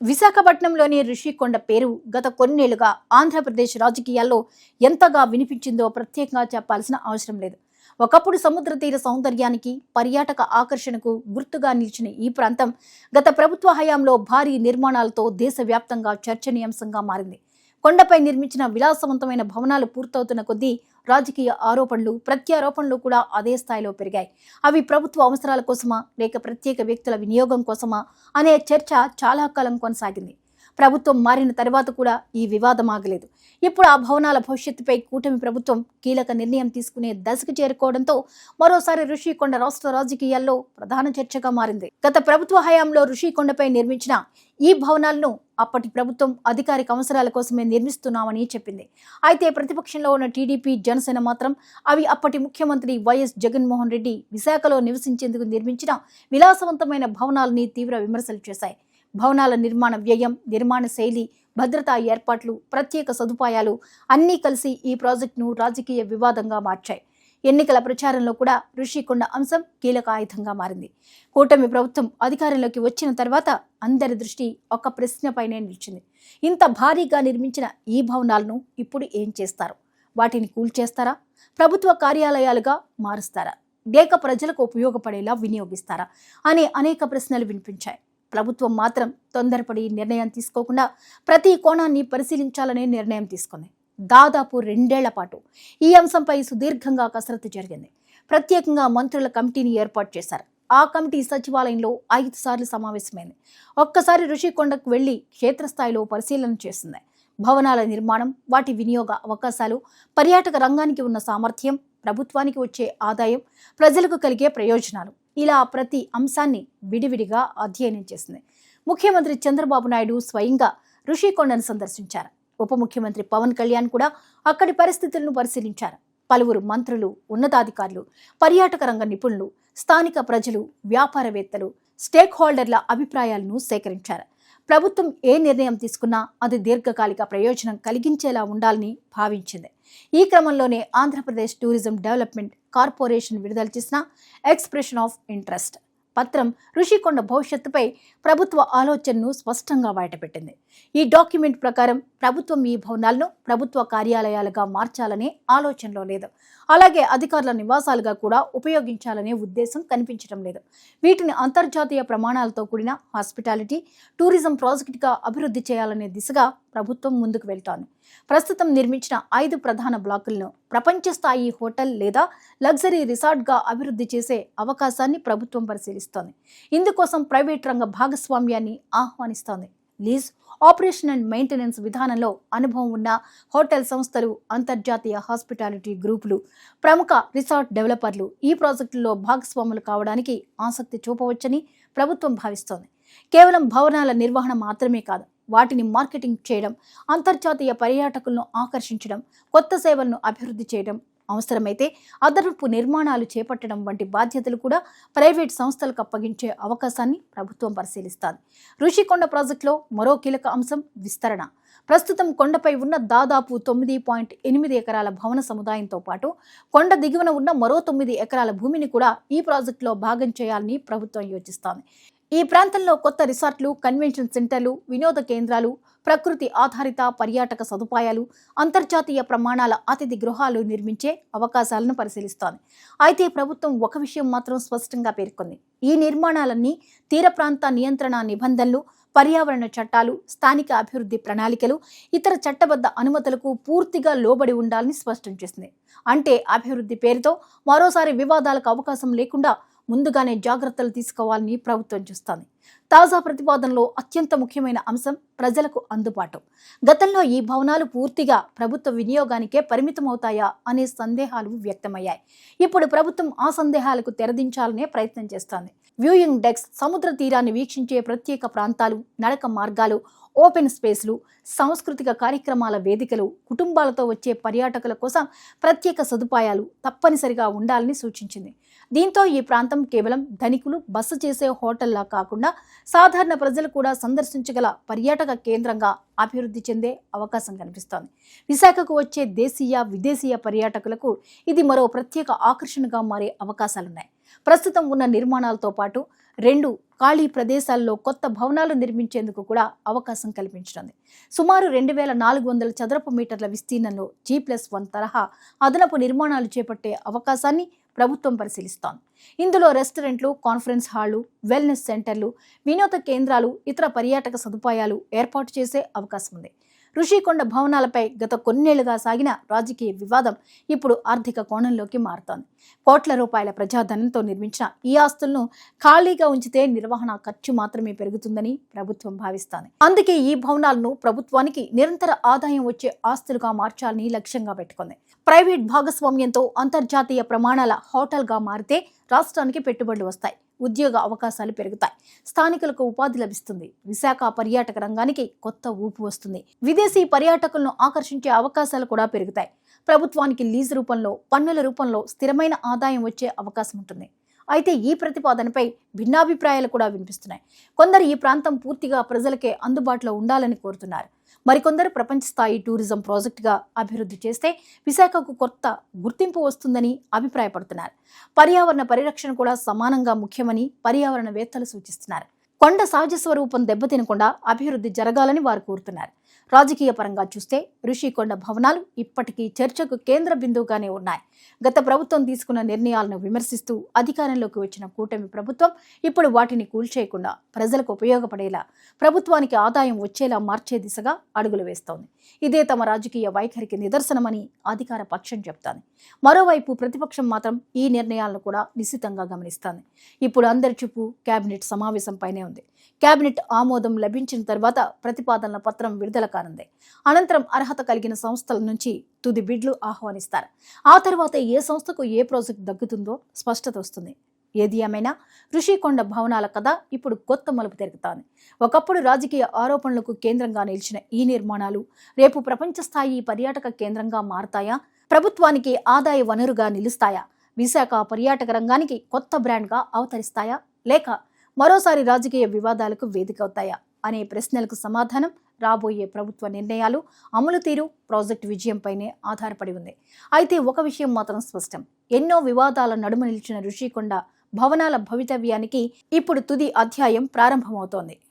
విశాఖపట్నంలోని ఋషికొండ పేరు గత కొన్నేళ్లుగా ఆంధ్రప్రదేశ్ రాజకీయాల్లో ఎంతగా వినిపించిందో ప్రత్యేకంగా చెప్పాల్సిన అవసరం లేదు. ఒకప్పుడు సముద్ర తీర సౌందర్యానికి, పర్యాటక ఆకర్షణకు గుర్తుగా నిలిచిన ఈ ప్రాంతం గత ప్రభుత్వ హయాంలో భారీ నిర్మాణాలతో దేశవ్యాప్తంగా చర్చనీయాంశంగా మారింది. కొండపై నిర్మించిన విలాసవంతమైన భవనాలు పూర్తవుతున్న కొద్దీ రాజకీయ ఆరోపణలు, ప్రత్యారోపణలు కూడా అదే స్థాయిలో పెరిగాయి. అవి ప్రభుత్వ అవసరాల కోసమా లేక ప్రత్యేక వ్యక్తుల వినియోగం కోసమా అనే చర్చ చాలా కాలం కొనసాగింది. ప్రభుత్వం మారిన తర్వాత కూడా ఈ వివాదం ఆగలేదు. ఇప్పుడు ఆ భవనాల భవిష్యత్తుపై కూటమి ప్రభుత్వం కీలక నిర్ణయం తీసుకునే దశకు చేరుకోవడంతో మరోసారి ఋషికొండ రాష్ట్ర రాజకీయాల్లో ప్రధాన చర్చగా మారింది. గత ప్రభుత్వ హయాంలో ఋషికొండపై నిర్మించిన ఈ భవనాలను అప్పటి ప్రభుత్వం అధికారిక అవసరాల కోసమే నిర్మిస్తున్నామని చెప్పింది. అయితే ప్రతిపక్షంలో ఉన్న టీడీపీ, జనసేన మాత్రం అవి అప్పటి ముఖ్యమంత్రి వైఎస్ జగన్మోహన్ రెడ్డి విశాఖలో నివసించేందుకు నిర్మించిన విలాసవంతమైన భవనాలని తీవ్ర విమర్శలు చేశాయి. భవనాల నిర్మాణ వ్యయం, నిర్మాణ శైలి, భద్రతా ఏర్పాట్లు, ప్రత్యేక సదుపాయాలు అన్నీ కలిసి ఈ ప్రాజెక్టును రాజకీయ వివాదంగా మార్చాయి. ఎన్నికల ప్రచారంలో కూడా ఋషికొండ అంశం కీలక ఆయుధంగా మారింది. కూటమి ప్రభుత్వం అధికారంలోకి వచ్చిన తర్వాత అందరి దృష్టి ఒక ప్రశ్నపైనే నిలిచింది. ఇంత భారీగా నిర్మించిన ఈ భవనాలను ఇప్పుడు ఏం చేస్తారు? వాటిని కూల్చేస్తారా? ప్రభుత్వ కార్యాలయాలుగా మారుస్తారా? లేక ప్రజలకు ఉపయోగపడేలా వినియోగిస్తారా అనే అనేక ప్రశ్నలు వినిపించాయి. ప్రభుత్వం మాత్రం తొందరపడి నిర్ణయం తీసుకోకుండా ప్రతి కోణాన్ని పరిశీలించాలనే నిర్ణయం తీసుకుంది. దాదాపు 2 ఏళ్ల పాటు ఈ అంశంపై సుదీర్ఘంగా కసరత్తు జరిగింది. ప్రత్యేకంగా మంత్రుల కమిటీని ఏర్పాటు చేశారు. ఆ కమిటీ సచివాలయంలో 5 సార్లు సమావేశమైంది. ఒక్కసారి ఋషికొండకు వెళ్లి క్షేత్రస్థాయిలో పరిశీలన చేసింది. భవనాల నిర్మాణం, వాటి వినియోగ అవకాశాలు, పర్యాటక రంగానికి ఉన్న సామర్థ్యం, ప్రభుత్వానికి వచ్చే ఆదాయం, ప్రజలకు కలిగే ప్రయోజనాలు, ఇలా ప్రతి అంశాన్ని విడివిడిగా అధ్యయనం చేసింది. ముఖ్యమంత్రి చంద్రబాబు నాయుడు స్వయంగా ఋషికొండను సందర్శించారు. ఉప ముఖ్యమంత్రి పవన్ కళ్యాణ్ కూడా అక్కడి పరిస్థితులను పరిశీలించారు. పలువురు మంత్రులు, ఉన్నతాధికారులు, పర్యాటక రంగ నిపుణులు, స్థానిక ప్రజలు, వ్యాపారవేత్తలు, స్టేక్ హోల్డర్ల అభిప్రాయాలను సేకరించారు. ప్రభుత్వం ఏ నిర్ణయం తీసుకున్నా అది దీర్ఘకాలిక ప్రయోజనం కలిగించేలా ఉండాలని భావించింది. ఈ క్రమంలోనే ఆంధ్రప్రదేశ్ టూరిజం డెవలప్మెంట్ కార్పొరేషన్ విడుదల చేసిన ఎక్స్ప్రెషన్ ఆఫ్ ఇంట్రెస్ట్ పత్రం ఋషికొండ భవిష్యత్తుపై ప్రభుత్వ ఆలోచనను స్పష్టంగా బయటపెట్టింది. ఈ డాక్యుమెంట్ ప్రకారం ప్రభుత్వం ఈ భవనాలను ప్రభుత్వ కార్యాలయాలుగా మార్చాలనే ఆలోచనలో లేదు. అలాగే అధికారుల నివాసాలుగా కూడా ఉపయోగించాలనే ఉద్దేశం కనిపించడం లేదు. వీటిని అంతర్జాతీయ ప్రమాణాలతో కూడిన హాస్పిటాలిటీ, టూరిజం ప్రాజెక్టుగా అభివృద్ధి చేయాలనే దిశగా ప్రభుత్వం ముందుకు వెళ్తోంది. ప్రస్తుతం నిర్మించిన 5 ప్రధాన బ్లాకులను ప్రపంచ స్థాయి హోటల్ లేదా లగ్జరీ రిసార్ట్గా అభివృద్ధి చేసే అవకాశాన్ని ప్రభుత్వం పరిశీలిస్తోంది. ఇందుకోసం ప్రైవేట్ రంగ భాగస్వామ్యాన్ని ఆహ్వానిస్తోంది. లీజ్, ఆపరేషన్ అండ్ మెయింటెనెన్స్ విధానంలో అనుభవం ఉన్న హోటల్ సంస్థలు, అంతర్జాతీయ హాస్పిటాలిటీ గ్రూపులు, ప్రముఖ రిసార్ట్ డెవలపర్లు ఈ ప్రాజెక్టుల్లో భాగస్వాములు కావడానికి ఆసక్తి చూపవచ్చని ప్రభుత్వం భావిస్తోంది. కేవలం భవనాల నిర్వహణ మాత్రమే కాదు, వాటిని మార్కెటింగ్ చేయడం, అంతర్జాతీయ పర్యాటకులను ఆకర్షించడం, కొత్త సేవలను అభివృద్ధి చేయడం, అవసరమైతే అదనపు నిర్మాణాలు చేపట్టడం వంటి బాధ్యతలు కూడా ప్రైవేట్ సంస్థలకు అప్పగించే అవకాశాన్ని ప్రభుత్వం పరిశీలిస్తోంది. ఋషికొండ ప్రాజెక్టులో మరో కీలక అంశం విస్తరణ. ప్రస్తుతం కొండపై ఉన్న దాదాపు 9.8 ఎకరాల భవన సముదాయంతో పాటు కొండ దిగువన ఉన్న మరో 9 ఎకరాల భూమిని కూడా ఈ ప్రాజెక్టులో భాగం చేయాలని ప్రభుత్వం యోచిస్తోంది. ఈ ప్రాంతంలో కొత్త రిసార్ట్లు, కన్వెన్షన్ సెంటర్లు, వినోద కేంద్రాలు, ప్రకృతి ఆధారిత పర్యాటక సదుపాయాలు, అంతర్జాతీయ ప్రమాణాల అతిథి గృహాలు నిర్మించే అవకాశాలను పరిశీలిస్తోంది. అయితే ప్రభుత్వం ఒక విషయం మాత్రం స్పష్టంగా పేర్కొంది. ఈ నిర్మాణాలన్నీ తీర ప్రాంత నియంత్రణ నిబంధనలు, పర్యావరణ చట్టాలు, స్థానిక అభివృద్ధి ప్రణాళికలు, ఇతర చట్టబద్ధ అనుమతులకు పూర్తిగా లోబడి ఉండాలని స్పష్టం చేసింది. అంటే అభివృద్ధి పేరుతో మరోసారి వివాదాలకు అవకాశం లేకుండా ముందుగానే జాగ్రత్తలు తీసుకోవాలని ప్రభుత్వం చూస్తోంది. తాజా ప్రతిపాదనలో అత్యంత ముఖ్యమైన అంశం ప్రజలకు అందుబాటు. గతంలో ఈ భవనాలు పూర్తిగా ప్రభుత్వ వినియోగానికే పరిమితమవుతాయా అనే సందేహాలు వ్యక్తమయ్యాయి. ఇప్పుడు ప్రభుత్వం ఆ సందేహాలకు తెరదించాలనే ప్రయత్నం చేస్తోంది. వ్యూయింగ్ డెక్స్, సముద్ర తీరాన్ని వీక్షించే ప్రత్యేక ప్రాంతాలు, నడక మార్గాలు, ఓపెన్ స్పేస్లు, సాంస్కృతిక కార్యక్రమాల వేదికలు, కుటుంబాలతో వచ్చే పర్యాటకుల కోసం ప్రత్యేక సదుపాయాలు తప్పనిసరిగా ఉండాలని సూచించింది. దీంతో ఈ ప్రాంతం కేవలం ధనికులు బస చేసే హోటల్లా కాకుండా సాధారణ ప్రజలు కూడా సందర్శించగల పర్యాటక కేంద్రంగా అభివృద్ధి చెందే అవకాశం కనిపిస్తోంది. విశాఖకు వచ్చే దేశీయ, విదేశీయ పర్యాటకులకు ఇది మరో ప్రత్యేక ఆకర్షణగా మారే అవకాశాలున్నాయి. ప్రస్తుతం ఉన్న నిర్మాణాలతో పాటు 2 ఖాళీ ప్రదేశాల్లో కొత్త భవనాలు నిర్మించేందుకు కూడా అవకాశం కల్పించనుంది. సుమారు 2400 చదరపు మీటర్ల విస్తీర్ణంలో G+1 తరహా అదనపు నిర్మాణాలు చేపట్టే అవకాశాన్ని ప్రభుత్వం పరిశీలిస్తోంది. ఇందులో రెస్టారెంట్లు, కాన్ఫరెన్స్ హాళ్లు, వెల్నెస్ సెంటర్లు, వినోద కేంద్రాలు, ఇతర పర్యాటక సదుపాయాలు ఏర్పాటు చేసే అవకాశం ఉంది. రుషికొండ భవనాలపై గత కొన్నేళ్లుగా సాగిన రాజకీయ వివాదం ఇప్పుడు ఆర్థిక కోణంలోకి మారుతోంది. కోట్ల రూపాయల ప్రజాధనంతో నిర్మించిన ఈ ఆస్తులను ఖాళీగా ఉంచితే నిర్వహణ ఖర్చు మాత్రమే పెరుగుతుందని ప్రభుత్వం భావిస్తోంది. అందుకే ఈ భవనాలను ప్రభుత్వానికి నిరంతర ఆదాయం వచ్చే ఆస్తులుగా మార్చాలని లక్ష్యంగా పెట్టుకుంది. ప్రైవేట్ భాగస్వామ్యంతో అంతర్జాతీయ ప్రమాణాల హోటల్గా మారితే రాష్ట్రానికి పెట్టుబడులు వస్తాయి, ఉద్యోగ అవకాశాలు పెరుగుతాయి, స్థానికులకు ఉపాధి లభిస్తుంది. విశాఖ పర్యాటక రంగానికి కొత్త ఊపు వస్తుంది. విదేశీ పర్యాటకులను ఆకర్షించే అవకాశాలు కూడా పెరుగుతాయి. ప్రభుత్వానికి లీజు రూపంలో, పన్నుల రూపంలో స్థిరమైన ఆదాయం వచ్చే అవకాశం ఉంటుంది. అయితే ఈ ప్రతిపాదనపై భిన్నాభిప్రాయాలు కూడా వినిపిస్తున్నాయి. కొందరు ఈ ప్రాంతం పూర్తిగా ప్రజలకే అందుబాటులో ఉండాలని కోరుతున్నారు. మరికొందరు ప్రపంచ స్థాయి టూరిజం ప్రాజెక్టుగా అభివృద్ధి చేస్తే విశాఖకు కొత్త గుర్తింపు వస్తుందని అభిప్రాయపడుతున్నారు. పర్యావరణ పరిరక్షణ కూడా సమానంగా ముఖ్యమని పర్యావరణవేత్తలు సూచిస్తున్నారు. కొండ సహజ స్వరూపం దెబ్బతినకుండా అభివృద్ధి జరగాలని వారు కోరుతున్నారు. రాజకీయ పరంగా చూస్తే రుషికొండ భవనాలు ఇప్పటికీ చర్చకు కేంద్ర బిందువుగానే ఉన్నాయి. గత ప్రభుత్వం తీసుకున్న నిర్ణయాలను విమర్శిస్తూ అధికారంలోకి వచ్చిన కూటమి ప్రభుత్వం ఇప్పుడు వాటిని కూల్చేయకుండా ప్రజలకు ఉపయోగపడేలా, ప్రభుత్వానికి ఆదాయం వచ్చేలా మార్చే దిశగా అడుగులు వేస్తోంది. ఇదే తమ రాజకీయ వైఖరికి నిదర్శనమని అధికార పక్షం చెప్తోంది. మరోవైపు ప్రతిపక్షం మాత్రం ఈ నిర్ణయాలను కూడా నిశితంగా గమనిస్తోంది. ఇప్పుడు అందరి చూపు కేబినెట్ సమావేశంపైనే ఉంది. కేబినెట్ ఆమోదం లభించిన తర్వాత ప్రతిపాదనల పత్రం విడుదల కానుంది. అనంతరం అర్హత కలిగిన సంస్థల నుంచి తుది బిడ్లు ఆహ్వానిస్తారు. ఆ తర్వాత ఏ సంస్థకు ఏ ప్రాజెక్ట్ దక్కుతుందో స్పష్టత వస్తుంది. ఏది ఏమైనా రుషికొండ భవనాల కథ ఇప్పుడు కొత్త మలుపు తిరుగుతోంది. ఒకప్పుడు రాజకీయ ఆరోపణలకు కేంద్రంగా నిలిచిన ఈ నిర్మాణాలు రేపు ప్రపంచ స్థాయి పర్యాటక కేంద్రంగా మారతాయా? ప్రభుత్వానికి ఆదాయ వనరుగా నిలుస్తాయా? విశాఖ పర్యాటక రంగానికి కొత్త బ్రాండ్గా అవతరిస్తాయా? లేక మరోసారి రాజకీయ వివాదాలకు వేదికవుతాయా అనే ప్రశ్నలకు సమాధానం రాబోయే ప్రభుత్వ నిర్ణయాలు, అమలు తీరు, ప్రాజెక్టు విజయంపైనే ఆధారపడి ఉంది. అయితే ఒక విషయం మాత్రం స్పష్టం. ఎన్నో వివాదాల నడుమ నిలిచిన రుషికొండ భవనాల భవితవ్యానికి ఇప్పుడు తుది అధ్యాయం ప్రారంభమవుతోంది.